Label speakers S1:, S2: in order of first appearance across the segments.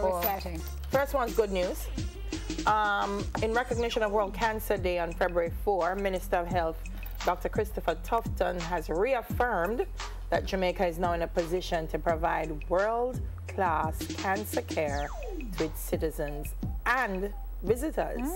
S1: So exciting.
S2: First one's good news. In recognition of World Cancer Day on February 4, Minister of Health Dr. Christopher Tufton has reaffirmed that Jamaica is now in a position to provide world-class cancer care to its citizens and visitors.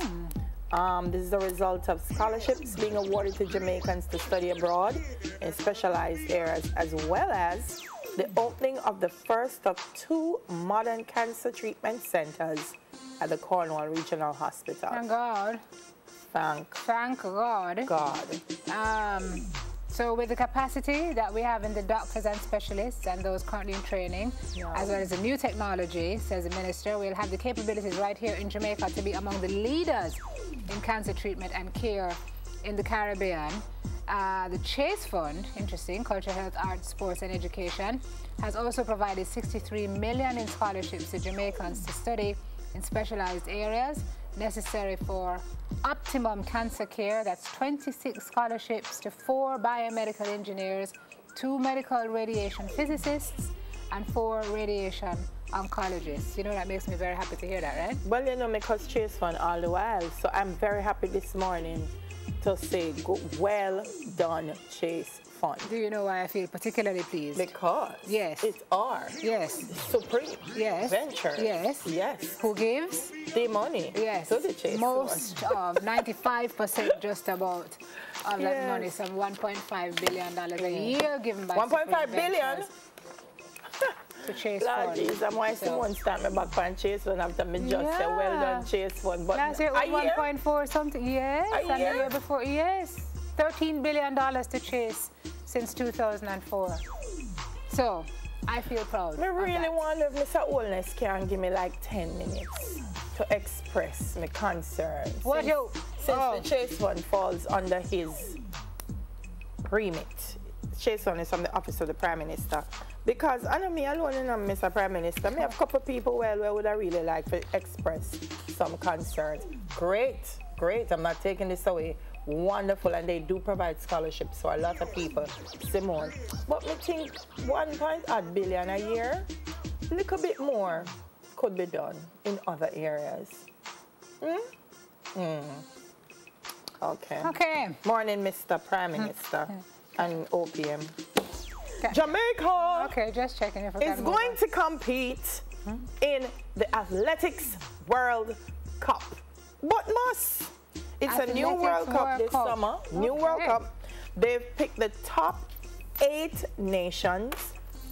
S2: This is the result of scholarships being awarded to Jamaicans to study abroad in specialized areas, as well as the opening of the first of 2 modern cancer treatment centers at the Cornwall Regional Hospital.
S1: Thank God. Thank God. So with the capacity that we have in the doctors and specialists and those currently in training, as well as the new technology, says the minister, we'll have the capabilities right here in Jamaica to be among the leaders in cancer treatment and care in the Caribbean. The Chase Fund, interesting, Culture, Health, Arts, Sports and Education, has also provided $63 million in scholarships to Jamaicans to study in specialized areas necessary for optimum cancer care. That's 26 scholarships to 4 biomedical engineers, 2 medical radiation physicists, and 4 radiation oncologists. You know, that makes me very happy to hear that, right?
S2: Well, you know, because Chase Fund all the while, so I'm very happy this morning to say, well done, Chase Fund.
S1: Do you know why I feel particularly pleased?
S2: Because it's our supreme venture.
S1: Yes. Who gives?
S2: The money.
S1: Yes.
S2: To the Chase
S1: Most
S2: Fund.
S1: of 95% just about of that money, some $1.5 billion a year given by
S2: 1.5 billion.
S1: To Chase
S2: Lord
S1: Fund.
S2: Jesus, I'm why someone start me back on Chase Fund after me just say well done Chase Fund. But
S1: last year it was 1.4 something. Yes. And the year before, yes. $13 billion to Chase since 2004. So I feel proud.
S2: I really wonder if Mr. Holness can give me like 10 minutes to express my concerns.
S1: What
S2: since the Chase Fund falls under his remit. Chase Fund is from the Office of the Prime Minister. Because I know me alone, you know, Mr. Prime Minister, me have a couple of people where would I really like to express some concerns. Great. I'm not taking this away. Wonderful, and they do provide scholarships for a lot of people, Simone. But me think 1.8 billion a year, a little bit more could be done in other areas. Okay. Morning, Mr. Prime Minister and OPM. Jamaica
S1: just checking if
S2: is going to compete in the Athletics World Cup. But it's a new World Cup this summer. New World Cup. They've picked the top 8 nations.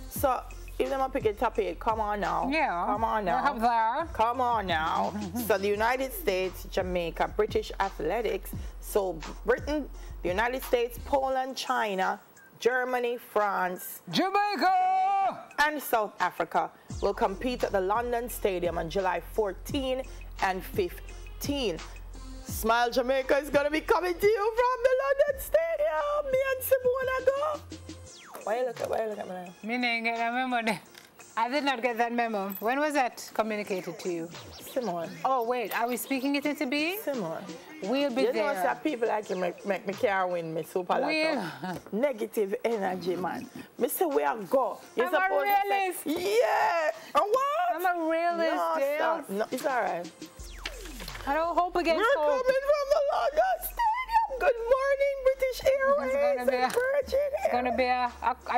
S2: So if they pick the top 8, come on now. Come on now. Come on now. So the United States, Jamaica, British Athletics. So Britain, the United States, Poland, China, Germany, France,
S1: Jamaica,
S2: and South Africa will compete at the London Stadium on July 14 and 15. Smile Jamaica is going to be coming to you from the London Stadium. Me and Simone go. Why you look at me now?
S1: Meaning, I remember I did not get that memo. When was that communicated to you?
S2: Simone.
S1: Oh, wait. Are we speaking it into being?
S2: Simone.
S1: We'll be there.
S2: You know, some people like you make me care win me super lot. Negative energy, man. Me say where I go.
S1: I'm a realist.
S2: Yeah. And what?
S1: I'm a realist.
S2: No, it's all right.
S1: I don't hope against
S2: hope. We're coming from the London Stadium. Good morning, British Airways.
S1: It's going to be a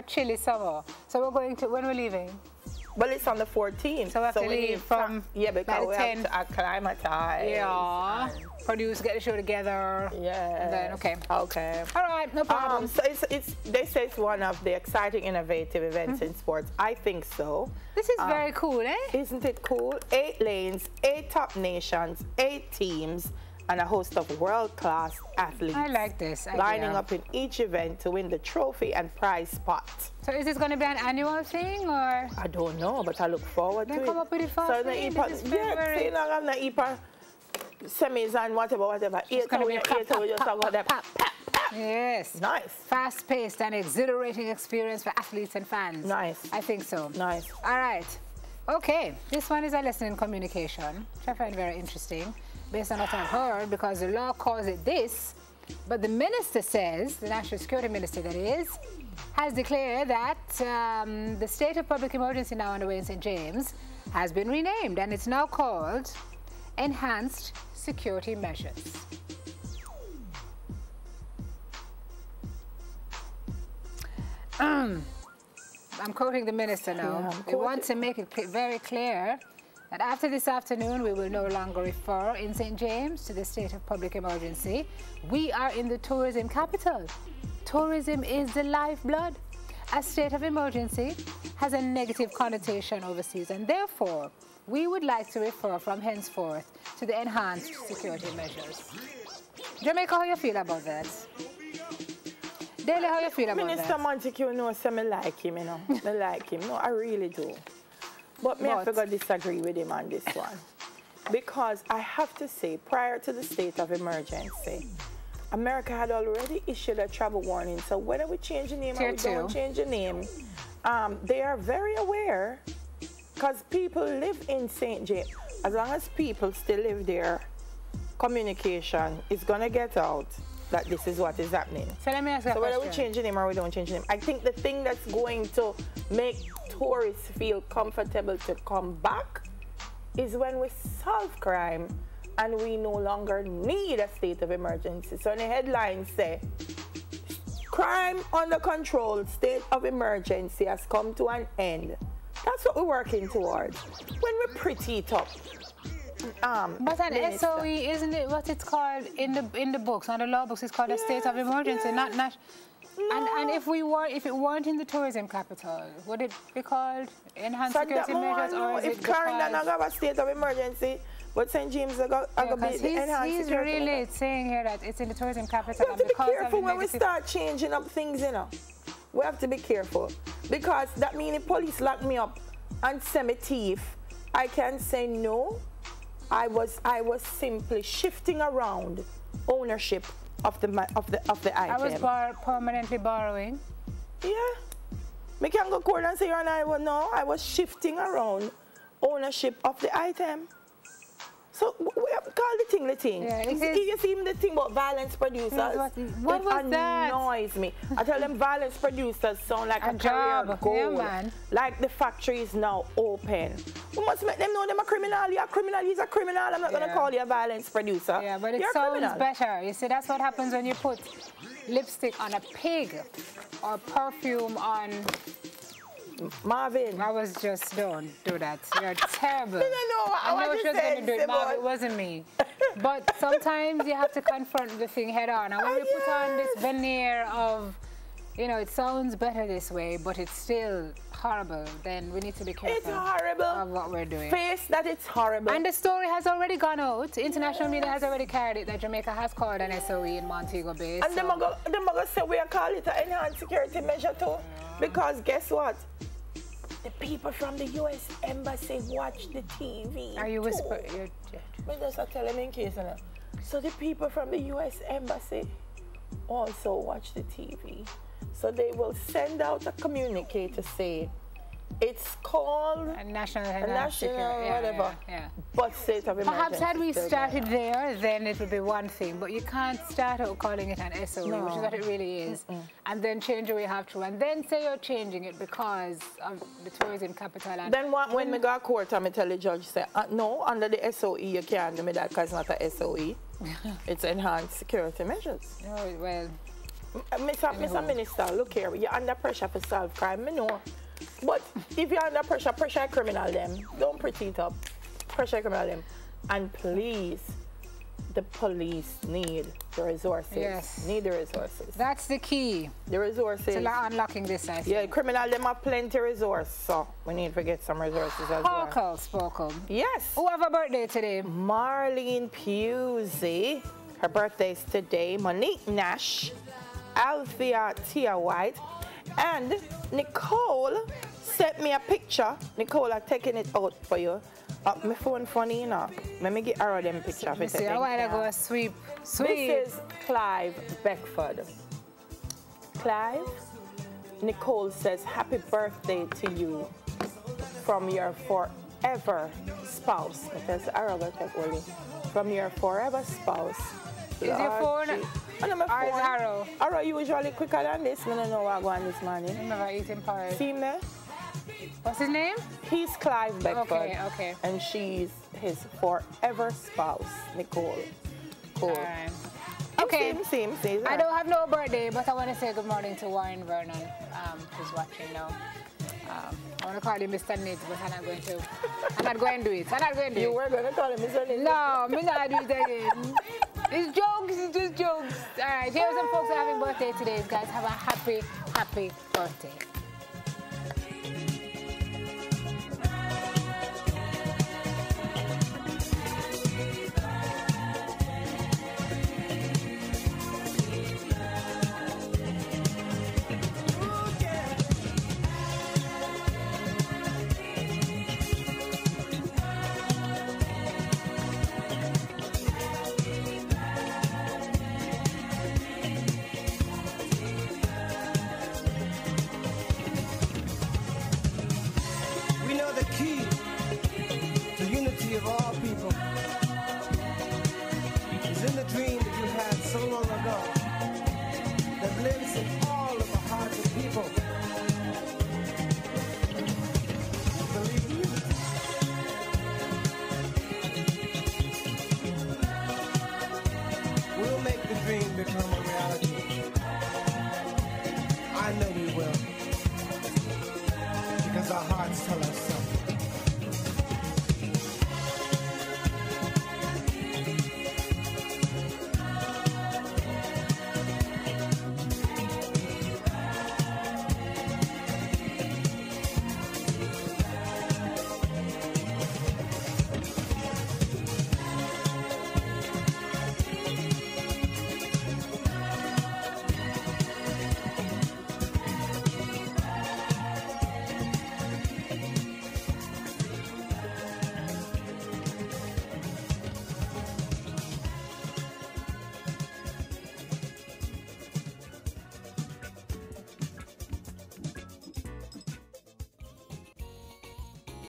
S1: chilly summer. So we're going to, when we're leaving?
S2: Well, it's on the 14th.
S1: So we have to leave from
S2: because we have to acclimatize.
S1: Yeah. Produce, get the show together.
S2: Yeah.
S1: Then, okay.
S2: All
S1: right, no problem.
S2: So they say it's one of the exciting, innovative events in sports. I think so.
S1: This is very cool, eh?
S2: Isn't it cool? 8 lanes, 8 top nations, 8 teams, and a host of world-class athletes.
S1: I like this idea.
S2: Lining up in each event to win the trophy and prize spot.
S1: So is this going to be an annual thing, or?
S2: I don't know, but I look forward to it.
S1: Come up with it fast. So
S2: semis and whatever. 8
S1: Yes.
S2: Nice.
S1: Fast-paced and exhilarating experience for athletes and fans.
S2: Nice.
S1: I think so.
S2: Nice.
S1: All right. Okay. This one is a lesson in communication, which I find very interesting, based on what I've heard, because the law calls it this, but the minister says, the National Security Minister that is, has declared that the state of public emergency now underway in St. James has been renamed, and it's now called Enhanced Security Measures. I'm quoting the minister now. We want to make it very clear that after this afternoon, we will no longer refer in St. James to the state of public emergency. We are in the tourism capital. Tourism is the lifeblood. A state of emergency has a negative connotation overseas, and therefore, we would like to refer from henceforth to the enhanced security measures. Jamaica, how you feel about that? Daly, how you feel about
S2: Minister
S1: that?
S2: Montague knows I like him, you know. I like him. No, I really do. But me, I forgot to disagree with him on this one. Because I have to say, prior to the state of emergency, America had already issued a travel warning. So whether we change the name or we don't change the name, they are very aware, because people live in St. James. As long as people still live there, communication is going to get out that this is what is happening.
S1: So let me ask you a question.
S2: Whether we change the name or we don't change the name, I think the thing that's going to make tourists feel comfortable to come back is when we solve crime and we no longer need a state of emergency. So the headlines say, crime under control, state of emergency has come to an end. That's what we're working towards. When we pretty it up.
S1: But an SOE, isn't it what it's called in the books, on the law books, it's called a state of emergency, not national. No. And if it weren't in the tourism capital, would it be called enhanced security measures, or is it
S2: if Clarendon have a state of emergency, but St. James are going to be the enhanced
S1: he's
S2: security
S1: really
S2: measures.
S1: saying here that it's in the tourism capital.
S2: We have to be careful when we start changing up things, you know. We have to be careful, because that means the police lock me up and send me thief. I can say no. I was simply shifting around ownership of the item.
S1: I was permanently borrowing.
S2: Yeah. Me can go court and say you're not. No, I was shifting around ownership of the item. So we have to call the thing. Yeah, you see the thing about violence producers.
S1: What was that?
S2: It annoys me. I tell them violence producers sound like a career goal.
S1: Yeah, man.
S2: Like the factory is now open. We must make them know them a criminal. You're a criminal, he's a criminal. I'm not going to call you a violence producer.
S1: Yeah, but it sounds better. You see, that's what happens when you put lipstick on a pig or perfume on...
S2: Marvin.
S1: I was just, don't do that. You're terrible.
S2: I
S1: know she was going to do it, Marvin. It wasn't me. But sometimes you have to confront the thing head on. And when you put on this veneer of, you know, it sounds better this way, but it's still horrible, then we need to be careful of what we're doing.
S2: Face that it's horrible.
S1: And the story has already gone out. International media has already carried it that Jamaica has called an SOE in Montego Bay.
S2: And them are going to say we are calling it an enhanced security measure too. Because guess what? The people from the U.S. Embassy watch the TV.
S1: Are you whispering?
S2: I just tell them in case. So the people from the U.S. Embassy also watch the TV. So they will send out a communique to say, it's called
S1: a national
S2: whatever, but state of emergency.
S1: Perhaps had we started there, then it would be one thing, but you can't start out calling it an SOE, which is what it really is, and then change the way you have to, and then say you're changing it because of the tourism capital. And
S2: then when we go to court, I tell the judge, say, no, under the SOE, you can't do me that because it's not a SOE. It's enhanced security measures.
S1: Oh, well.
S2: Mr. Minister, look here, you're under pressure for solve crime, I know. But if you're under pressure, pressure criminal them. Don't pretty it up. Pressure criminal them. And please, the police need the resources.
S1: Yes.
S2: Need the resources.
S1: That's the key.
S2: The resources.
S1: To unlocking this, I think.
S2: Yeah, criminal them have plenty of resources, so we need to get some resources as well.
S1: Spoken.
S2: Yes.
S1: Who have a birthday today?
S2: Marlene Pusey. Her birthday is today. Monique Nash. Althea Tia White. And Nicole sent me a picture. Nicole, I'm taking it out for you. My phone funny, you know. Let me get her them picture of it.
S1: See, I want to go sweep.
S2: This is Clive Beckford. Clive, Nicole says, happy birthday to you from your forever spouse. Because from your forever spouse.
S1: Is your phone?
S2: Oh, no, my phone.
S1: Or is Arrow?
S2: Arrow usually quicker than this. I don't know what I'm going this morning.
S1: I'm never eating porridge.
S2: See me?
S1: What's his name?
S2: He's Clive Beckford.
S1: Okay, okay.
S2: And she's his forever spouse, Nicole. Cool.
S1: All right. Okay.
S2: See.
S1: I don't have no birthday, but I want to say good morning to Warren Vernon, who's watching now. I want to call him Mr. Nate, but I'm not going to. I'm not going to do it. I'm not going to do it.
S2: You were going to call him Mr. Nate?
S1: No, I'm not doing it again. It's jokes, it's just jokes. All right, here are some folks who are having birthday today, guys. Have a happy, happy birthday.